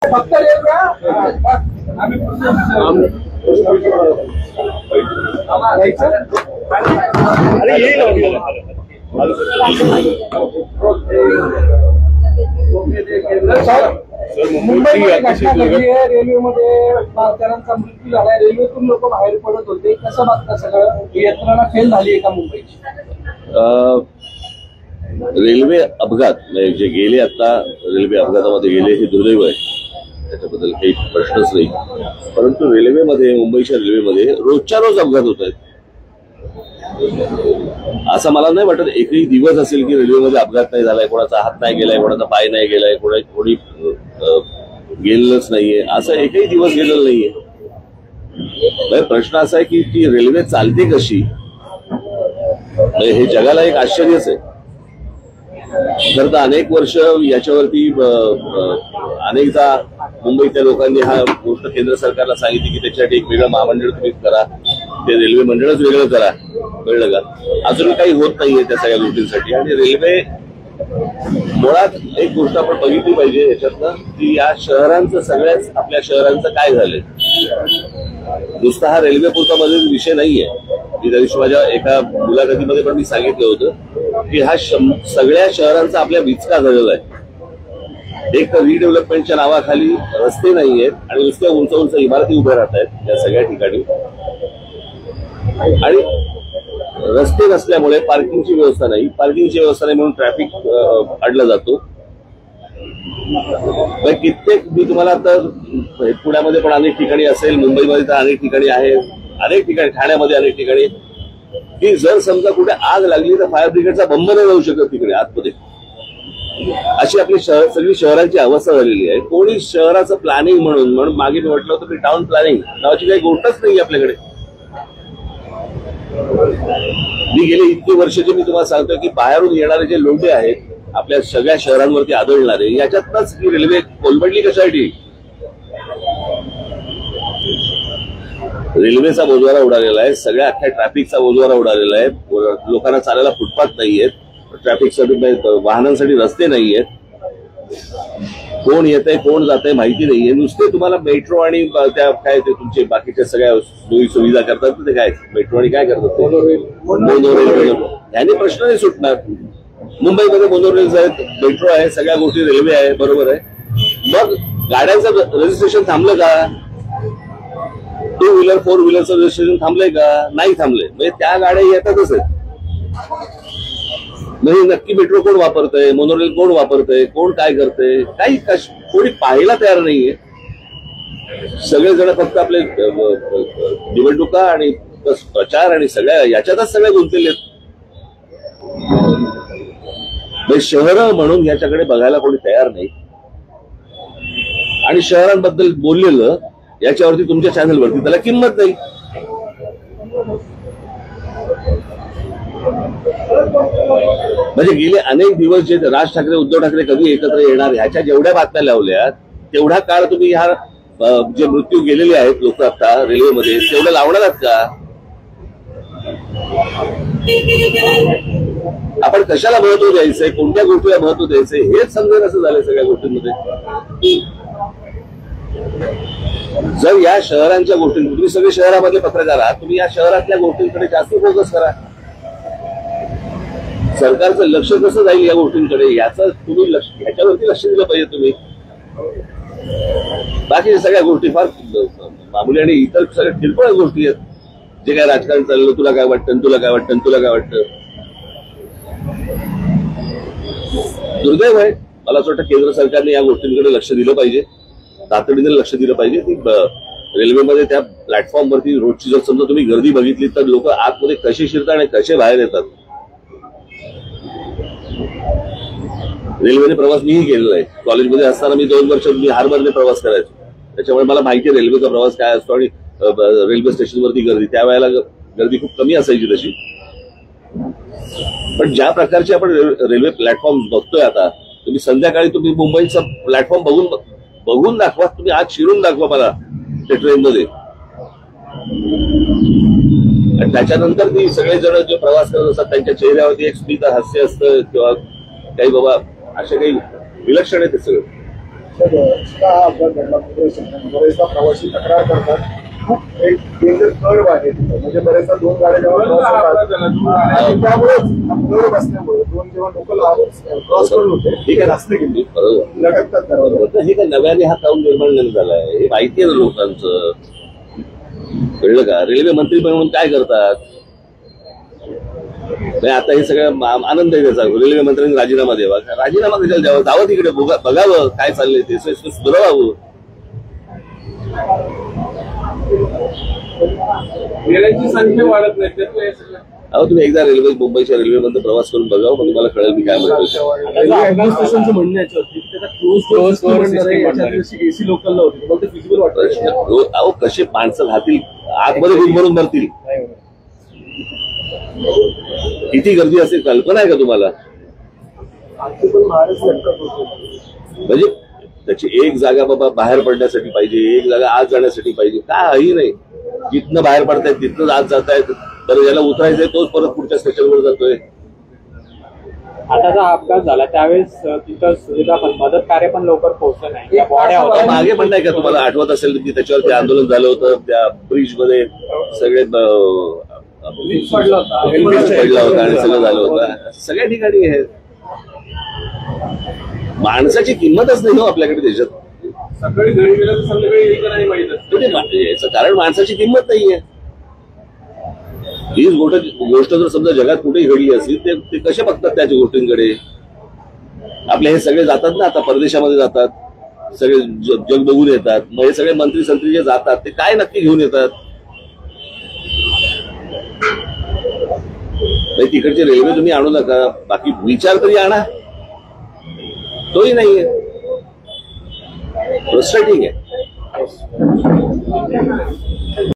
फक्त मुंबईमध्ये घटना घडली आहे, रेल्वेमध्ये कर्मचाऱ्यांचा मृत्यू झाला, रेल्वेतून लोक बाहेर पडत होते, कसं बघता सगळं? यंत्रणा फेल झाली आहे का मुंबईची? रेल्वे अपघात म्हणजे जे गेले आता रेल्वे अपघातामध्ये गेले हे दुर्दैव आहे, त्याच्याबद्दल काही प्रश्नच नाही. परंतु रेल्वेमध्ये मुंबईच्या रेल्वेमध्ये रोजच्या रोज अपघात होत आहेत. असं मला नाही वाटत एकही दिवस असेल की रेल्वेमध्ये अपघात नाही झालाय, कोणाचा हात नाही गेलाय, कोणाचा पाय नाही गेलाय, कोणी गेलेलंच नाहीये, असं एकही दिवस गेलेला नाहीये. प्रश्न असा आहे की ती रेल्वे चालते कशी, हे जगाला एक आश्चर्यच आहे. खरं तर अनेक वर्ष याच्यावरती अनेकदा मुंबईतल्या लोकांनी हा गोष्ट केंद्र सरकारला सांगितली की त्याच्यासाठी एक वेगळं महामंडळ तुम्ही करा, ते रेल्वे मंडळच वेगळं करा, कळलं का? अजून काही होत नाहीये त्या सगळ्या गोष्टींसाठी. आणि रेल्वे मुळात एक गोष्ट आपण बघितली पाहिजे याच्यातनं की या शहरांचं सगळ्याच आपल्या शहरांचं काय झालंय. नुसता हा रेल्वे पुरता मध्ये विषय नाहीये. मी त्या दिवशी माझ्या एका मुलाखतीमध्ये पण मी सांगितलं होतं की हा सगळ्या शहरांचा आपल्या विचका झालेला आहे. एक तर रिडेव्हलपमेंटच्या नावाखाली रस्ते नाहीयेत आणि नुसत्या उंच उंच इमारती उभ्या राहत आहेत या सगळ्या ठिकाणी. आणि रस्ते नसल्यामुळे पार्किंगची व्यवस्था नाही, पार्किंगची व्यवस्था नाही म्हणून ट्रॅफिक अडला जातो. कित्येक मी तुम्हाला आता पुण्यामध्ये पण अनेक ठिकाणी असेल, मुंबईमध्ये तर अनेक ठिकाणी आहे, अनेक ठिकाणी ठाण्यामध्ये अनेक ठिकाणी की जर समजा कुठे आग लागली तर फायर ब्रिगेडचा बंब नाही जाऊ शकत तिकडे आतमध्ये. अशी आपली सगळी शहरांची अवस्था झालेली आहे. कोणी शहराचं प्लॅनिंग म्हणून मागे मी म्हटलं होतं की टाउन प्लॅनिंग नावाची काही गोष्टच नाही आपल्याकडे. मी गेले इतकी वर्षाचे मी तुम्हाला सांगतोय की बाहेरून येणारे जे लोंढे आहेत आपल्या सगळ्या शहरांवरती आदळणारे, याच्यातच ही रेल्वे कोलमडली कशासाठी? रेल्वेचा बोजवारा उडालेला आहे, सगळ्या अख्ख्या ट्रॅफिकचा बोजवारा उडालेला आहे. लोकांना चालायला फुटपाथ नाहीयेत, ट्रॅफिकसाठी वाहनांसाठी रस्ते नाहीयेत, कोण येत आहे कोण जात आहे माहिती नाहीये. नुसते तुम्हाला मेट्रो आणि त्या काय ते तुमचे बाकीच्या सगळ्या सोयी सुविधा करतात ते काय मेट्रो आणि काय करतात मोनोरेल, याने प्रश्न नाही सुटणार. मुंबईमध्ये मोनोरेल्स आहेत, मेट्रो आहे, सगळ्या गोष्टी रेल्वे आहे, बरोबर आहे. मग गाड्यांचं रजिस्ट्रेशन थांबलं का? टू व्हीलर फोर व्हीलरचं रजिस्ट्रेशन थांबलंय का? नाही थांबलंय. म्हणजे त्या गाड्या येतातच आहेत. म्हणजे नक्की मेट्रो कोण वापरतंय, मोनोरेल कोण वापरतंय, कोण काय करतंय, काही कोणी पाहायला तयार नाहीये. सगळेजण फक्त आपले निवडणुका आणि प्रचार आणि सगळ्या याच्यातच सगळे गुंतलेले आहेत. शहरं म्हणून याच्याकडे बघायला कोणी तयार नाही. आणि शहरांबद्दल बोललेलं याच्यावरती तुमच्या चॅनलवरती त्याला किंमत नाही. म्हणजे गेले अनेक दिवस जे राज ठाकरे उद्धव ठाकरे कधी एकत्र येणार ह्याच्या जेवढ्या बातम्या लावल्या तेवढा काळ तुम्ही ह्या जे मृत्यू गेलेले आहेत लोक आता रेल्वेमध्ये तेवढं लावणार आहात का? आपण कशाला महत्व द्यायचंय, कोणत्या गोष्टीला महत्व द्यायचंय हेच समजेल असं झालंय सगळ्या गोष्टींमध्ये. जर या शहरांच्या गोष्टी तुम्ही सगळे शहरामधले पत्रकार आहात, तुम्ही या शहरातल्या गोष्टींकडे जास्त फोकस करा. सरकारचं लक्ष कसं जाईल या गोष्टींकडे याचं तुम्ही ह्याच्यावरती लक्ष दिलं पाहिजे तुम्ही. बाकी सगळ्या गोष्टी फार मामूली आणि इतर सगळ्या किरकोळ गोष्टी आहेत. जे काय राजकारण चाललं, तुला काय वाटतं, तुला काय वाटतं, तुला काय वाटतं. दुर्दैव आहे. मला असं वाटतं केंद्र सरकारने या गोष्टींकडे लक्ष दिलं पाहिजे, तातडीने लक्ष दिलं पाहिजे. ती रेल्वेमध्ये त्या प्लॅटफॉर्मवरती रोजची जर समजा तुम्ही गर्दी बघितली तर लोक आतमध्ये कसे शिरतात आणि कसे बाहेर येतात. रेल्वेने प्रवास मीही केलेला आहे. कॉलेजमध्ये असताना मी 2 वर्ष बिहारमधले प्रवास करायचो, त्याच्यामुळे मला माहिती आहे रेल्वेचा प्रवास काय असतो. आणि रेल्वे स्टेशनवरती गर्दी त्यावेळेला गर्दी खूप कमी असायची तशी. पण ज्या प्रकारचे आपण रेल्वे प्लॅटफॉर्म बघतोय आता, तुम्ही संध्याकाळी तुम्ही मुंबईचा प्लॅटफॉर्म बघून दाखवा, तुम्ही आज शिरून दाखवा मला त्या ट्रेनमध्ये. आणि त्याच्यानंतर ती सगळेजण जे प्रवास करत असतात त्यांच्या चेहऱ्यावरती एक स्मित हास्य असतं किंवा काही बाबा असे काही विलक्षण आहे ते सगळं. हा अपघात घडला बरेचदा प्रवासी तक्रार करतात. खूप एक डेंजर कर्व आहे तिथं, म्हणजे बरेचदा दोन गाड्या जेव्हा आणि त्यामुळे कर्व असल्यामुळे दोन जेव्हा लोकल क्रॉस करून होते ठीक आहे रस्ते गेली लटकतात त्यावर. हे काय नव्याने हा काऊन निर्माण नाही झालाय, हे माहिती आहे ना लोकांचं, कळलं का? रेल्वे मंत्री म्हणून काय करतात आता हे सगळं आनंद आहे त्याचा. रेल्वे मंत्र्यांनी राजीनामा द्यावा, राजीनामा कशाला द्यावा, जावं तिकडे बघावं काय चाललंय ते सुधारावं. रेल्वेची संख्या वाढत नाही त्यातलं हे सगळं. अहो तुम्ही एकदा मुंबईच्या रेल्वेमध्ये प्रवास करून बघावं, मग तुम्हाला कळेल मी काय म्हणतो. ऍडमिनिस्ट्रेशनचं म्हणणं याच्यावरती त्याचा क्लोज एसी लोकलला होती, मग ते फिजिबल वाटतं. अहो कसे माणसं राहतील आतमध्ये गुदमरून मरतील, किती गर्दी असेल कल्पना आहे का तुम्हाला? म्हणजे त्याची एक जागा बाबा बाहेर पडण्यासाठी पाहिजे, एक जागा आत जाण्यासाठी पाहिजे, काही नाही. जिथनं बाहेर पडतायत तिथनं आत जातायत. तर ज्याला उतरायचंय तोच परत पुढच्या स्टेशनवर जातोय. आता जो अपघात झाला त्यावेळेस तिथं सुविधा पण मदत कार्य पण लवकर पोहोचलं नाही. त्या बॉड्या होत्या मागे पण नाही का तुम्हाला आठवत असेल की त्याच्यावरती आंदोलन झालं होतं, त्या ब्रिज मध्ये सगळे पडला होता पडला होता आणि सगळं झालं होतं. सगळ्या ठिकाणी हे माणसाची किंमतच नाही हो आपल्याकडे देशात. सकाळी घरी गेलं तर संध्याकाळी येईल का नाही माहित असतं. याचं कारण माणसाची किंमत नाहीये. हीच गोष्ट जर समजा जगात कुठेही घडली असली ते कसे बघतात त्याच्या गोष्टींकडे. आपले हे सगळे जातात ना आता परदेशामध्ये जातात, सगळे जग बघून येतात. मग हे सगळे मंत्री संत्री जे जातात ते काय नक्की घेऊन येतात? तिकडची रेल्वे तुम्ही आणू नका, बाकी विचार तरी आणा, तोही नाहीये. फ्रस्ट्रेटिंग आहे.